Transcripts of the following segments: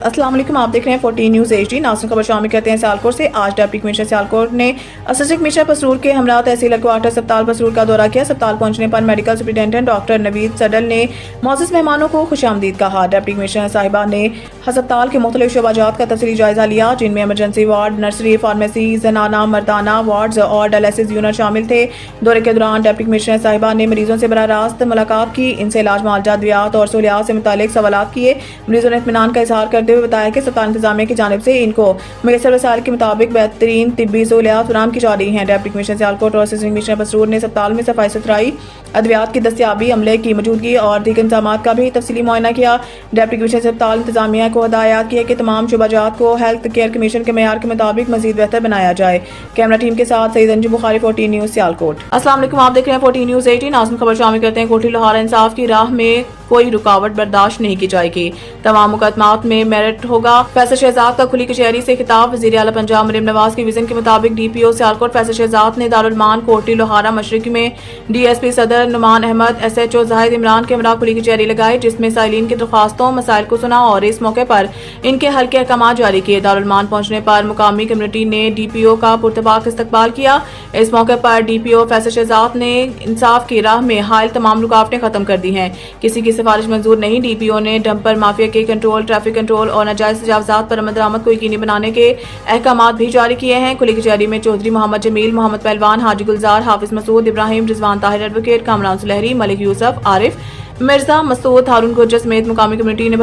अस्सलाम वालेकुम, आप देख रहे हैं 14 न्यूज़ HD। नाज़रीन, खबर शामिल करते हैं सियालकोट से। आज डिप्टी कमिश्नर सियालकोट ने असिस्टेंट कमिश्नर पसरूर के हमरा तहसील क्वार्टर अस्पताल पसरूर का दौरा किया। अस्पताल पहुंचने पर मेडिकल सुपरिटेंडेंट डॉक्टर नवीद सडल ने मौजूद मेहमानों को खुशामदीद कहा। डिप्टी कमिश्नर साहिबा ने अस्पताल के मुख्तलिफ शोबाजात का तफसीली जायजा लिया, जिनमें एमरजेंसी वार्ड, नर्सरी, फार्मेसी, जनाना मर्दाना वार्ड्स और डायलिसिस यूनिट शामिल थे। दौरे के दौरान डिप्टी कमिश्नर साहिबा ने मरीजों से बराह रास्त मुलाकात की, इनसे इलाज, मुआवजा, अद्वियात और सहूलियात से मुतालिक सवालात किए। मरीजों ने इत्मीनान का इजहार करते हुए बताया कि अस्पताल इंतजामिया की जानिब से इनको मुयसर वसाइल के मुताबिक बेहतरीन तिब्बी सहूलियात फराहम की जा रही हैं। डिप्टी कमिश्नर सियालकोट और असिस्टेंट कमिश्नर पसरूर ने अस्पताल में सफाई सुथराई, अद्वियात की दस्तियाबी, अमले की मौजूदगी और दीगर इंतजामात का भी तफसीली मुआयना किया। डिप्टी कमिश्नर से अस्पताल इंतजामिया को हदायत किया कि तमाम शुबाजात को हेल्थ केयर कमीशन के मेयार के मुताबिक मजीद बेहतर बनाया जाए। कैमरा टीम के साथ सईद अंजुम बुखारी, 14 न्यूज़ सियालकोट। अस्सलाम वालेकुम, आप देख रहे हैं 14 न्यूज़ 18। नाज़रीन, खबर शामिल करते हैं। कोठी लोहारा इंसाफ की राह में कोई रुकावट बर्दाश्त नहीं की जाएगी, तमाम मुकदमात में मेरिट होगा। फैसल शहजाद का खुली कचहरी से खिताब। वज़ीर आला पंजाब मरीम नवाज की विजन के मुताबिक DPO सियालकोट फैसल शहजाद ने दारुल मान कोठी लोहारा मशरकी में DSP सदर नुमान अहमद, SHO जाहिद इमरान के हमरा खुली कचहरी लगाई, जिसमें साइलिन की दरख्वास्तों मसाइल को सुना और इस मौके पर इनके हल के अहकाम जारी किए। दारुल मान पहुंचने पर मुकामी कम्युनिटी ने DPO का पुरतबाक इस्तकबाल किया। इस मौके पर DPO फैसल शहजाद ने इंसाफ की राह में हायल तमाम रुकावटें खत्म कर दी हैं। किसी की सिफारिश मंजूर नहीं। DPO ने डंपर माफिया के कंट्रोल, ट्रैफिक कंट्रोल और नाजायज तजावजात पर अमल दरामद को यकीनी बनाने के अहकामात भी जारी किए हैं। खुली कचहरी में चौधरी मोहम्मद जमील, मोहम्मद पहलवान, हाजी गुलजार, हाफिज मसूद, इब्राहिम, रिजवान ताहिर एडवोकेट, कामरान सुलहरी, मलिक यूसुफ, आरिफ मिर्जा, मसूद, हारून गुर्जर समेत मुकामी कम्युनिटी ने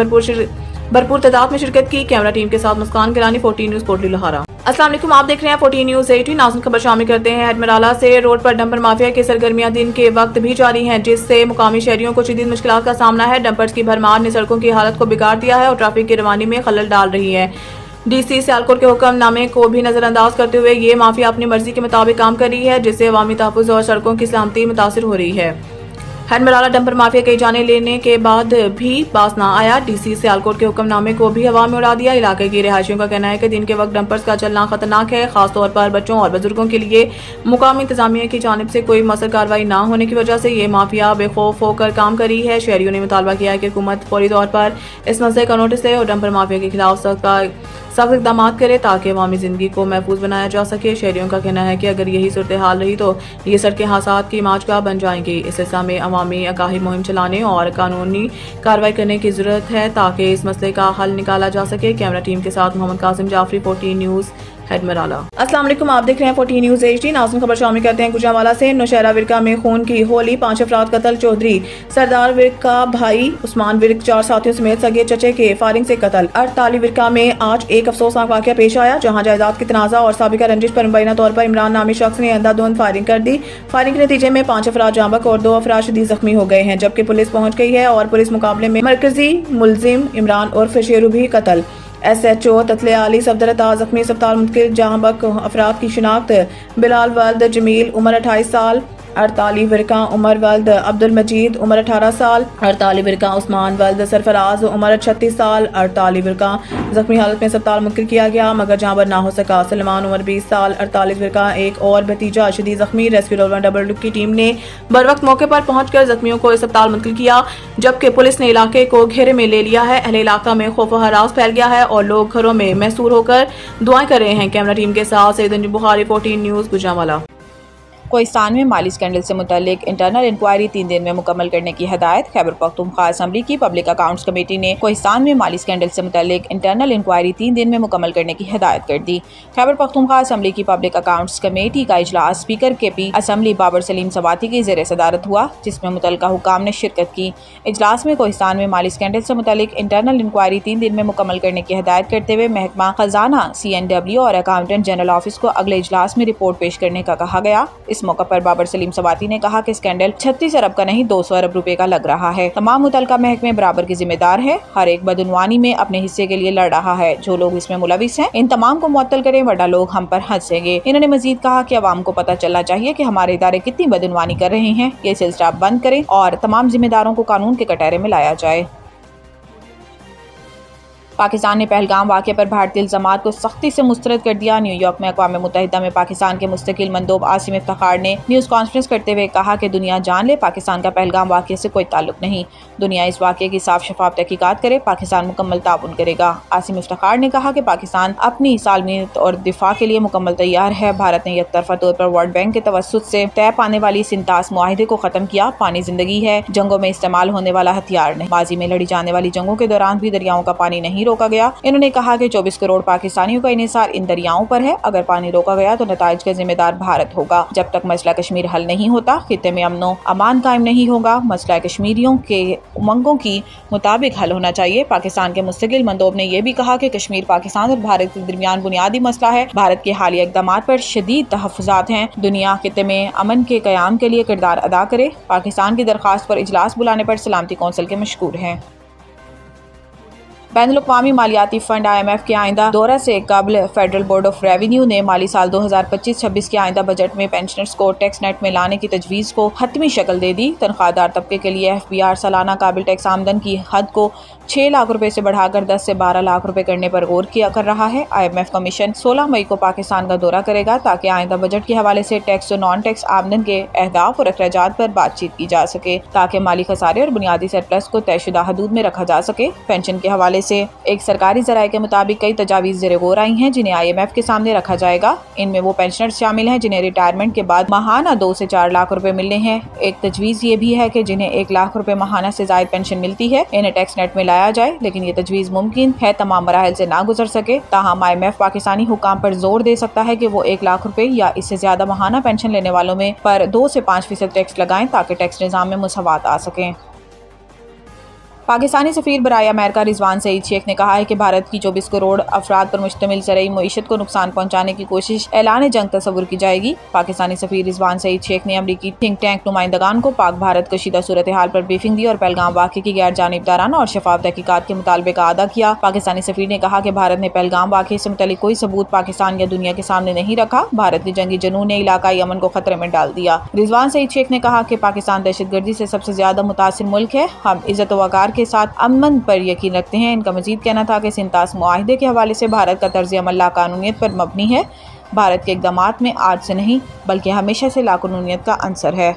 भरपूर तादाद में शिरकत की। कैमरा टीम के साथ मुस्कान गिलानी, 14 न्यूज़ कोटली लोहारा। अस्सलाम वालेकुम, आप देख रहे हैं 14 न्यूज़ 18। नाज़रीन, खबर शामिल करते हैं। हेडमराला से रोड पर डंपर माफिया की सरगर्मियां दिन के वक्त भी जारी हैं, जिससे मुकामी शहरियों को शदीद मुश्किलात का सामना है। डंपर्स की भरमार ने सड़कों की हालत को बिगाड़ दिया है और ट्रैफिक की रवानी में खलल डाल रही है। DC सियालकोट के हुक्मनामे को भी नजरअंदाज करते हुए ये माफिया अपनी मर्जी के मुताबिक काम कर रही है, जिससे अवामी तहफ़्फ़ुज़ और सड़कों की सलामती मुतासिर हो रही है। हेडमराला डंपर माफिया कई जाने लेने के बाद भी पास ना आया। DC सियालकोट के हुक्मनामे को भी हवा में उड़ा दिया। इलाके की रिहायशियों का कहना है कि दिन के वक्त डंपर्स का चलना खतरनाक है, खासतौर पर बच्चों और बुजुर्गों के लिए। मुकामी इंतजामिया की जानिब से कोई मौसर कार्रवाई ना होने की वजह से ये माफिया बेखौफ होकर काम कर रही है। शहरियों ने मुतालबा किया है कि हुकूमत फौरी तौर पर इस मसले का नोटिस ले और डंपर माफिया के खिलाफ सख्त इकदाम करे ताकि अवामी जिंदगी को महफूज बनाया जा सके। शहरियों का कहना है कि अगर यही सूरत हाल रही तो ये सड़कें हादसात की माजगाह बन जाएंगी। इस सिलसिले में अवामी आगाही मुहिम चलाने और कानूनी कार्रवाई करने की जरूरत है ताकि इस मसले का हल निकाला जा सके। कैमरा टीम के साथ मोहम्मद कासिम जाफरी, 14 न्यूज़ हेडमराला। अस्सलाम वालेकुम, आप देख रहे हैं 14 न्यूज़ 18। नाज़रीन, खबर शामिल करते हैं। गुजरांवाला से नौशहरा विरका में खून की होली, 5 अफराद कत्ल। चौधरी सरदार विरक का भाई उस्मान विरक 4 साथियों समेत सगे चचे के फायरिंग से कत्ल। अड़ताली विरका में आज एक अफसोसनाक वाकया पेश आया, जहां जायदाद की तनाजा और साबिका रंजिश पर मुबैना तौर पर इमरान नामी शख्स ने अंधाधुंध फायरिंग कर दी। फायरिंग के नतीजे में 5 अफराद जाँ बहक और 2 अफराद शदीद जख्मी हो गए हैं, जबकि पुलिस पहुंच गई है और पुलिस मुकाबले में मरकजी मुलजिम इमरान उर्फ शेरू भी कत्ल। SHO ततले आली सफदरता जख्मी अस्पताल मुंतकिल। जहां बक अफराद की शिनाख्त बिलाल वल्द जमील उम्र 28 साल, 48 विरका उमर वल्द अब्दुल मजीद उम्र 18 साल, 48 विरका उस्मान वल्द सरफराज उम्र 36 साल, 48 विरका जख्मी हालत में अस्पताल मुंतकिल किया गया मगर जहां पर ना हो सका। सलमान उम्र 20 साल, 48 विरका एक और भतीजा शदीद जख्मी। रेस्क्यू डॉल्फिन डबल की टीम ने बर वक्त मौके पर पहुंचकर जख्मियों को अस्पताल मुंतकिल किया, जबकि पुलिस ने इलाके को घेरे में ले लिया है। अहले इलाका में खौफ व हरास फैल गया है और लोग घरों में महसूर होकर दुआएं कर रहे हैं। कैमरा टीम के साथ सईद अंजुम बुखारी, 14 न्यूज़ गुजरांवाला। कोहिस्तान में माली स्कैंडल से मुतल्लिक इंटरनल इंक्वायरी 3 दिन में मुकम्मल करने की हदायत। खैबर पख्तूनख्वा असम्बली की पब्लिक अकाउंट्स कमेटी ने कोहिस्तान में माली स्कैंडल से मुतल्लिक इंटरनल इंक्वायरी 3 दिन में मुकम्मल करने की हदायत कर दी। खैबर पख्तूनख्वा असम्बली की पब्लिक अकाउंट्स कमेटी का इजलास speaker KP assembly Babar Saleem Swati की ज़ेर सदारत हुआ, जिसमें मुतल्लिका हुकाम ने शिरकत की। इजलास में कोहिस्तान में माली स्कैंडल से मुतल्लिक इंटरनल इंक्वायरी 3 दिन में मुकम्मल करने की हदायत करते हुए महकमा खजाना, CNW और अकाउंटेंट जनरल ऑफिस को अगले इजलास में रिपोर्ट पेश करने का कहा गया। इस मौके पर बाबर सलीम सवाती ने कहा कि स्कैंडल 36 अरब का नहीं 200 अरब रुपए का लग रहा है। तमाम मुतल्लिका महकमे बराबर की जिम्मेदार है, हर एक बदउनवानी में अपने हिस्से के लिए लड़ रहा है। जो लोग इसमें मुलविस हैं इन तमाम को मुअत्तल करें वरना लोग हम पर हंसेंगे। इन्होंने मजीद कहा कि अवाम को पता चलना चाहिए कि हमारे इदारे कितनी बदउनवानी कर रहे हैं। ये सिलसिला बंद करें और तमाम जिम्मेदारों को कानून के कटहरे में लाया जाए। पाकिस्तान ने पहलगाम वाक़े पर भारतीय इल्ज़ामात को सख्ती से मुस्तरद कर दिया। न्यूयॉर्क में अक़वाम मुत्तहिदा में पाकिस्तान के मुस्तकिल मंदोब आसिम इफ्तिखार ने न्यूज़ कॉन्फ्रेंस करते हुए कहा कि दुनिया जान ले पाकिस्तान का पहलगाम वाक़े से कोई ताल्लुक नहीं। दुनिया इस वाक़े की साफ शफाफ तहकीकात करे, पाकिस्तान मुकम्मल ताउन करेगा। आसिम इफ्तिखार ने कहा कि पाकिस्तान अपनी सालमियत और दिफा के लिए मुकम्मल तैयार है। भारत ने यकतरफा तौर पर वर्ल्ड बैंक के तवस्सुत से तय पाने वाली सिंतास मुआहिदे को ख़त्म किया। पानी ज़िंदगी है, जंगों में इस्तेमाल होने वाला हथियार नहीं। माजी में लड़ी जाने वाली जंगों के दौरान भी दरियाओं का पानी नहीं रोका गया। इन्होंने कहा कि 24 करोड़ पाकिस्तानियों का इन्हिसार इन दरियाओं पर है। अगर पानी रोका गया तो नताइज का जिम्मेदार भारत होगा। जब तक मसला कश्मीर हल नहीं होता, खित्ते में अमनो अमान कायम नहीं होगा। मसला कश्मीरियों के उमंगों की मुताबिक हल होना चाहिए। पाकिस्तान के मुस्तकिल मंदोब ने यह भी कहा कि कश्मीर पाकिस्तान और भारत के दरमियान बुनियादी मसला है। भारत के हालिया इक़दामात पर शदीद तहफ़्फ़ुज़ात हैं। दुनिया खित्ते में अमन के क़याम के लिए किरदार अदा करे। पाकिस्तान की दरख्वास्त पर इजलास बुलाने पर सलामती कौंसिल के मशकूर हैं। बैनुल-अक़वामी मालियाती फ़ंड IMF के आइंदा दौरा से कबल फेडरल बोर्ड ऑफ रेवेन्यू ने माली साल 2025-26 के आइंदा बजट में पेंशनर्स को टैक्स नेट में लाने की तजवीज़ को हतमी शक्ल दे दी। तनख्वाहदार तबके के लिए FBR सालाना काबिल टैक्स आमदन की हद को 6 लाख रुपए से बढ़ाकर 10 से 12 लाख रुपए करने पर गौर किया कर रहा है। IMF कमीशन 16 मई को पाकिस्तान का दौरा करेगा ताकि आइंदा बजट के हवाले से टैक्स और नॉन टैक्स आमदन के अहदाफ और अखराजात पर बातचीत की जा सके ताकि माली खसारे और बुनियादी सरप्लस को तयशुदा हदूद में रखा जा सके। पेंशन के हवाले से एक सरकारी ज़राए के मुताबिक कई तजावीज़ ज़ेरे गौर आई हैं जिन्हें IMF के सामने रखा जाएगा। इनमें वो पेंशनर्स शामिल हैं जिन्हें रिटायरमेंट के बाद माहाना 2 से 4 लाख रुपए मिलने हैं। एक तजवीज़ ये भी है कि जिन्हें 1 लाख रुपए माहाना से ज़ायद पेंशन मिलती है इन्हें टैक्स नेट में लाया जाए, लेकिन ये तजवीज़ मुमकिन है तमाम मराहिल से ना गुजर सके। ताहम IMF पाकिस्तानी हुकाम पर जोर दे सकता है कि वो 1 लाख रुपए या इससे ज़्यादा माहाना पेंशन लेने वालों में पर 2 से 5% टैक्स लगाएं ताकि टैक्स निज़ाम में मुसावात आ सकें। पाकिस्तानी सफ़ीर बराए अमेरिका रिजवान सईद शेख ने कहा है कि भारत की 24 करोड़ अफराद पर मुश्तमिल ज़रई मईशत को नुकसान पहुँचाने की कोशिश ऐलान जंग तस्वुर की जाएगी। पाकिस्तानी सफ़ीर रिजवान सईद शेख ने अमरीकी थिंक टैंक नुमाइंदगान को पाक भारत कशीदा सूरत हाल पर ब्रीफिंग दी और पहलगाम वाक़े की गैर जानिबदाराना और शफाफ तहकीकात के मुतालबे का अदा किया। पाकिस्तानी सफ़ीर ने कहा कि भारत ने पहलगाम वाक़े से मुतल्लिक़ कोई सबूत पाकिस्तान या दुनिया के सामने नहीं रखा। भारत के जंगी जनून ने इलाकाई अमन को खतरे में डाल दिया। रिजवान सईद शेख ने कहा कि पाकिस्तान दहशतगर्दी से सबसे ज्यादा मुतासिर मुल्क है। हम इज़्ज़त व वक़ार के साथ अमन पर यकीन रखते हैं। इनका मजीद कहना था कि सिंतास मुआहिदे के हवाले से भारत का तर्ज अमल लाकानूनियत पर मबनी है। भारत के इक़दामात में आज से नहीं बल्कि हमेशा से लाकानूनियत का अंसर है।